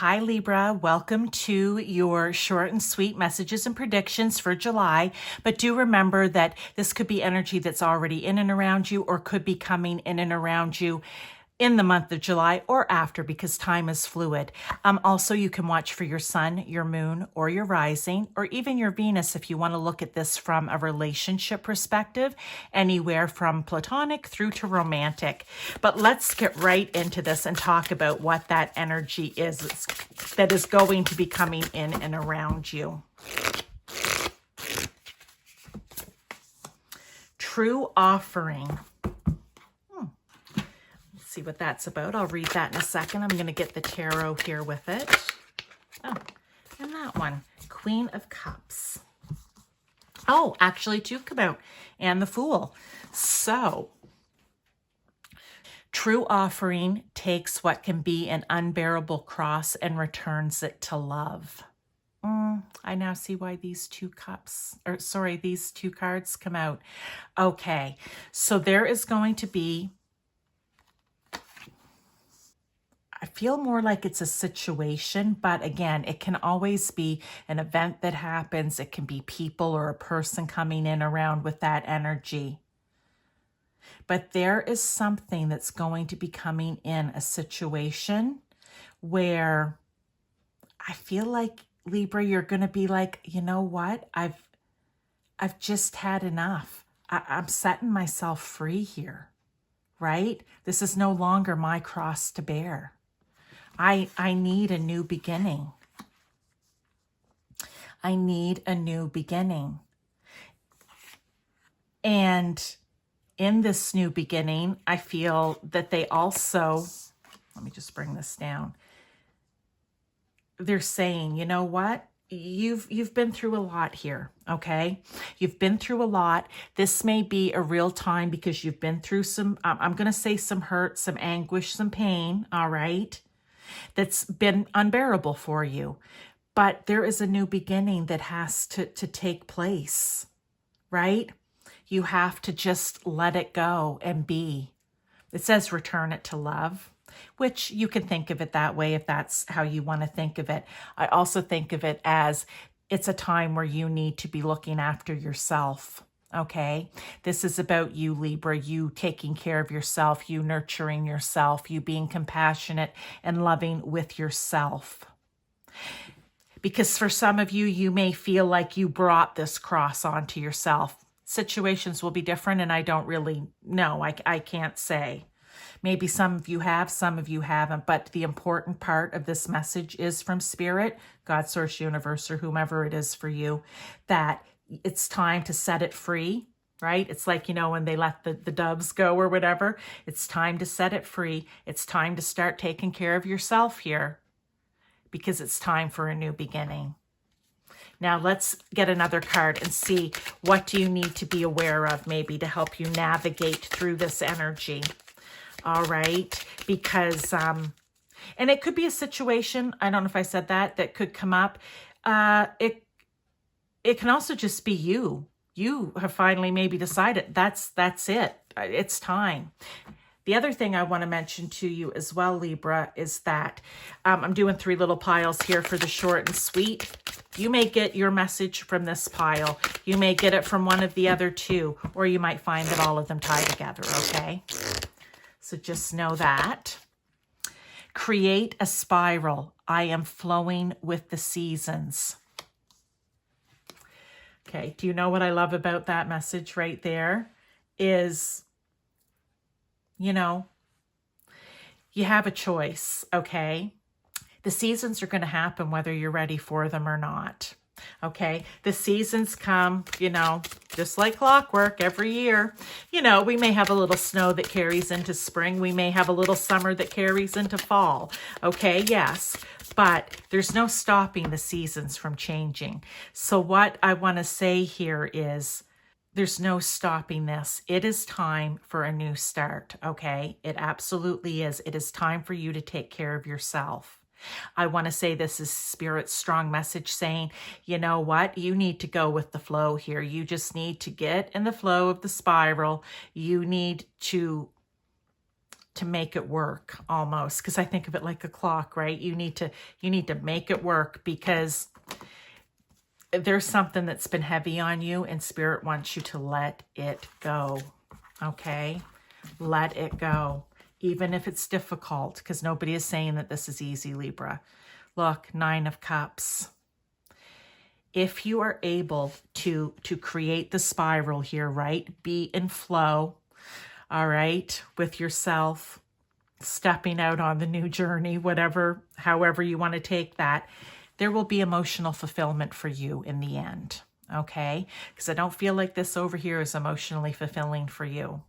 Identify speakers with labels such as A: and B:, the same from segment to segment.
A: Hi, Libra. Welcome to your short and sweet messages and predictions for July. But do remember that this could be energy that's already in and around you or could be coming in and around you in the month of July or after, because time is fluid. Also, you can watch for your sun, your moon, or your rising, or even your Venus if you want to look at this from a relationship perspective, anywhere from platonic through to romantic. But let's get right into this and talk about what that energy is that is going to be coming in and around you. True offering. See what that's about. I'll read that in a second. I'm going to get the tarot here with it. Oh, and that one, Queen of Cups. Oh, actually two come out, and the Fool. So, true offering takes what can be an unbearable cross and returns it to love. I now see why these two cards come out. Okay, so there is going to be, I feel more like it's a situation, but again, it can always be an event that happens. It can be people or a person coming in around with that energy. But there is something that's going to be coming in, a situation where I feel like, Libra, you're going to be like, you know what? I've just had enough. I'm setting myself free here, right? This is no longer my cross to bear. I need a new beginning. I need a new beginning. And in this new beginning, I feel that they also, let me just bring this down. They're saying, you know what? You've been through a lot here, okay? You've been through a lot. This may be a real time because you've been through some, I'm going to say some hurt, some anguish, some pain, all right? That's been unbearable for you. But there is a new beginning that has to take place, right? You have to just let it go and be. It says return it to love, which you can think of it that way if that's how you want to think of it. I also think of it as it's a time where you need to be looking after yourself. Okay, this is about you, Libra, you taking care of yourself, you nurturing yourself, you being compassionate and loving with yourself. Because for some of you, you may feel like you brought this cross onto yourself. Situations will be different, and I don't really know. I can't say. Maybe some of you have, some of you haven't, but the important part of this message is from Spirit, God, Source, Universe, or whomever it is for you, that it's time to set it free, right? It's like, you know, when they let the doves go or whatever, it's time to set it free. It's time to start taking care of yourself here because it's time for a new beginning. Now let's get another card and see what do you need to be aware of maybe to help you navigate through this energy. All right, because, and it could be a situation, I don't know if I said that could come up. It can also just be you. You have finally maybe decided that's it. It's time. The other thing I want to mention to you as well, Libra, is that I'm doing 3 little piles here for the short and sweet. You may get your message from this pile. You may get it from one of the other 2, or you might find that all of them tie together, okay? So just know that. Create a spiral. I am flowing with the seasons. Okay, do you know what I love about that message right there? Is, you know, you have a choice, okay? The seasons are going to happen whether you're ready for them or not, okay? The seasons come, you know, just like clockwork every year. You know, we may have a little snow that carries into spring. We may have a little summer that carries into fall, okay? Yes, but there's no stopping the seasons from changing. So what I want to say here is there's no stopping this. It is time for a new start, okay? It absolutely is. It is time for you to take care of yourself. I want to say this is Spirit's strong message saying, you know what? You need to go with the flow here. You just need to get in the flow of the spiral. You need to make it work almost, because I think of it like a clock, right? You need to make it work, because there's something that's been heavy on you and Spirit wants you to let it go. Okay? Let it go. Even if it's difficult, because nobody is saying that this is easy, Libra. Look, 9 of Cups. If you are able to create the spiral here, right? Be in flow, all right, with yourself, stepping out on the new journey, however you want to take that, there will be emotional fulfillment for you in the end, okay? Because I don't feel like this over here is emotionally fulfilling for you,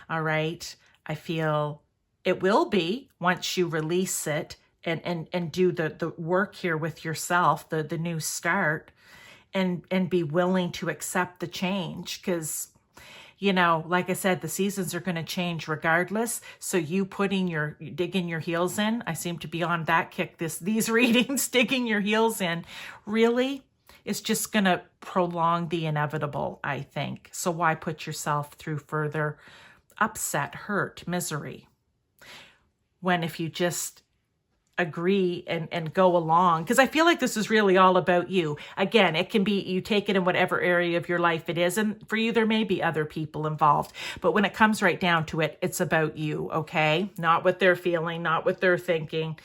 A: all right? I feel it will be once you release it and do the work here with yourself, the new start, and be willing to accept the change, because you know, like I said, the seasons are going to change regardless. So you digging your heels in, I seem to be on that kick these readings, digging your heels in, really is just going to prolong the inevitable, I think. So why put yourself through further upset, hurt, misery, when if you just agree and go along, because I feel like this is really all about you. Again, it can be, you take it in whatever area of your life it is, and for you there may be other people involved, but when it comes right down to it, it's about you, okay? Not what they're feeling, not what they're thinking,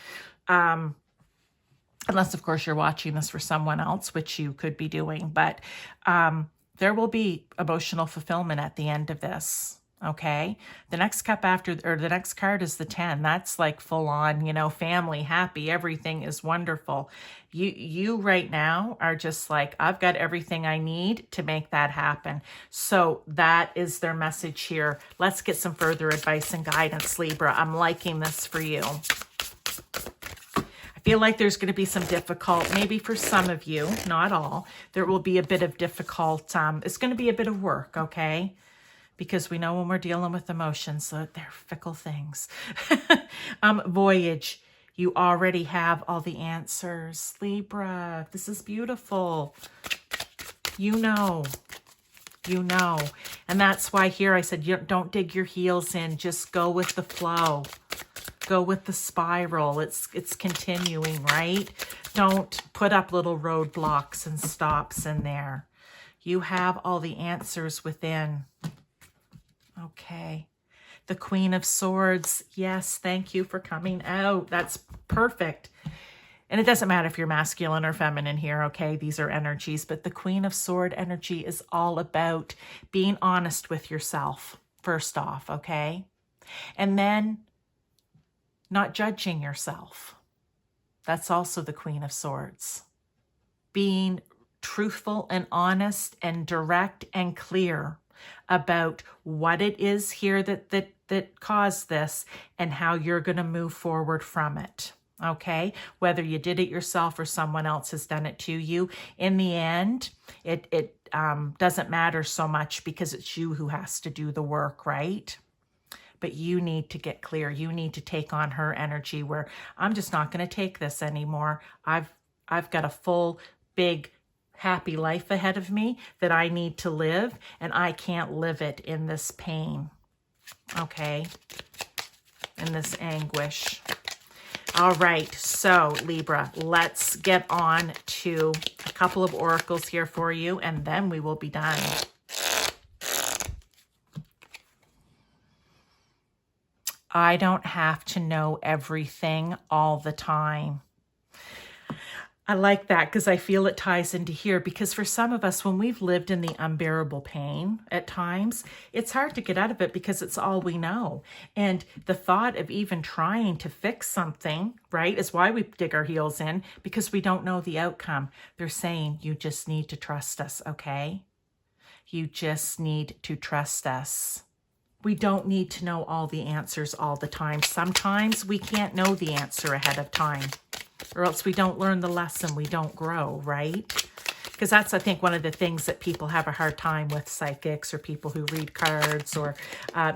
A: unless of course you're watching this for someone else, which you could be doing, but there will be emotional fulfillment at the end of this. Okay, the next the next card is the 10. That's like full on, you know, family, happy, everything is wonderful. You right now are just like, I've got everything I need to make that happen. So that is their message here. Let's get some further advice and guidance, Libra. I'm liking this for you. I feel like there's going to be some difficult, maybe for some of you, not all, there will be a bit of difficult, it's going to be a bit of work, okay? Because we know when we're dealing with emotions, so they're fickle things. Voyage, you already have all the answers. Libra, this is beautiful. You know. And that's why here I said, don't dig your heels in. Just go with the flow. Go with the spiral. It's continuing, right? Don't put up little roadblocks and stops in there. You have all the answers within. Okay. The Queen of Swords. Yes, thank you for coming out. That's perfect. And it doesn't matter if you're masculine or feminine here, okay? These are energies. But the Queen of Sword energy is all about being honest with yourself, first off, okay? And then not judging yourself. That's also the Queen of Swords. Being truthful and honest and direct and clear about what it is here that caused this and how you're going to move forward from it. Okay, whether you did it yourself or someone else has done it to you, in the end, it doesn't matter so much, because it's you who has to do the work, right? But you need to get clear. You need to take on her energy where I'm just not going to take this anymore. I've got a full, big, happy life ahead of me that I need to live, and I can't live it in this pain, okay? In this anguish. All right, so Libra, let's get on to a couple of oracles here for you, and then we will be done. I don't have to know everything all the time. I like that, because I feel it ties into here, because for some of us, when we've lived in the unbearable pain at times, it's hard to get out of it because it's all we know. And the thought of even trying to fix something, right, is why we dig our heels in, because we don't know the outcome. They're saying, you just need to trust us, okay? You just need to trust us. We don't need to know all the answers all the time. Sometimes we can't know the answer ahead of time, or else we don't learn the lesson, we don't grow, right? Because that's, I think, one of the things that people have a hard time with, psychics or people who read cards or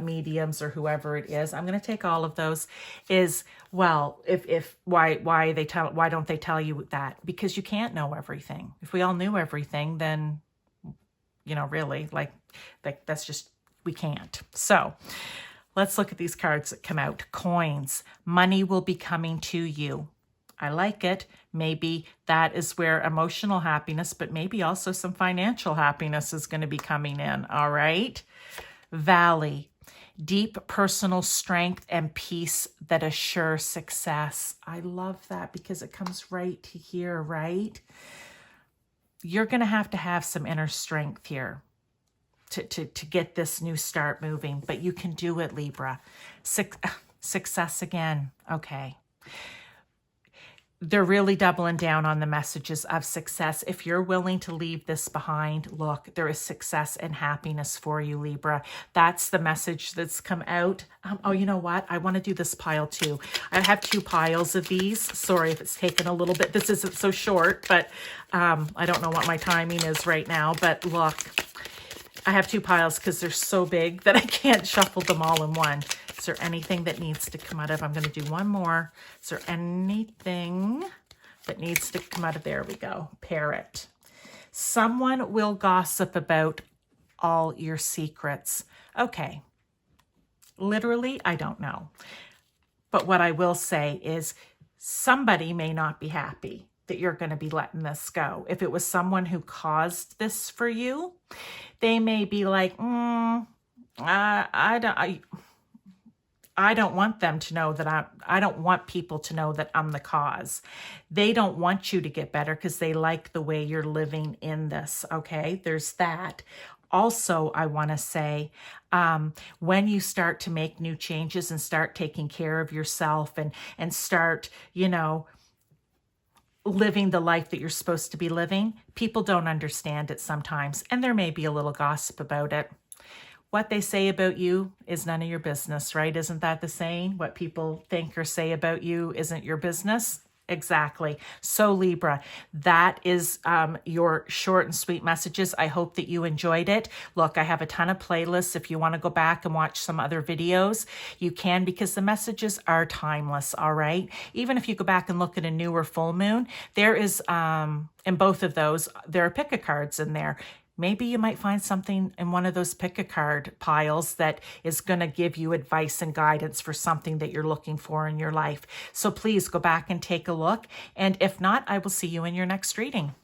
A: mediums or whoever it is. I'm going to take all of those. Is, well, why don't they tell you that? Because you can't know everything. If we all knew everything, then, you know, really, like that's just, we can't. So Let's look at these cards that come out. Coins. Money will be coming to you. I like it. Maybe that is where emotional happiness, but maybe also some financial happiness is going to be coming in. All right. Valley. Deep personal strength and peace that assure success. I love that because it comes right to here, right? You're going to have some inner strength here to get this new start moving, but you can do it, Libra. Success again. Okay. They're really doubling down on the messages of success. If you're willing to leave this behind, look, there is success and happiness for you, Libra. That's the message that's come out. Oh, you know what? I want to do this pile too. I have 2 piles of these. Sorry if it's taken a little bit. This isn't so short, but I don't know what my timing is right now. But look, I have 2 piles because they're so big that I can't shuffle them all in one. Is there anything that needs to come out of? I'm going to do one more. Is there anything that needs to come out of? There we go. Parrot. Someone will gossip about all your secrets. Okay. Literally, I don't know. But what I will say is somebody may not be happy that you're going to be letting this go. If it was someone who caused this for you, they may be like, I don't want them to know that I don't want people to know that I'm the cause. They don't want you to get better because they like the way you're living in this. Okay, there's that. Also, I want to say, when you start to make new changes and start taking care of yourself and start, living the life that you're supposed to be living, people don't understand it sometimes. And there may be a little gossip about it. What they say about you is none of your business, right? Isn't that the saying? What people think or say about you isn't your business. Exactly. So Libra, that is your short and sweet messages. I hope that you enjoyed it. Look, I have a ton of playlists. If you want to go back and watch some other videos, you can, because the messages are timeless, all right? Even if you go back and look at a newer full moon, there is, in both of those, there are pick-a-cards in there. Maybe you might find something in one of those pick-a-card piles that is going to give you advice and guidance for something that you're looking for in your life. So please go back and take a look. And if not, I will see you in your next reading.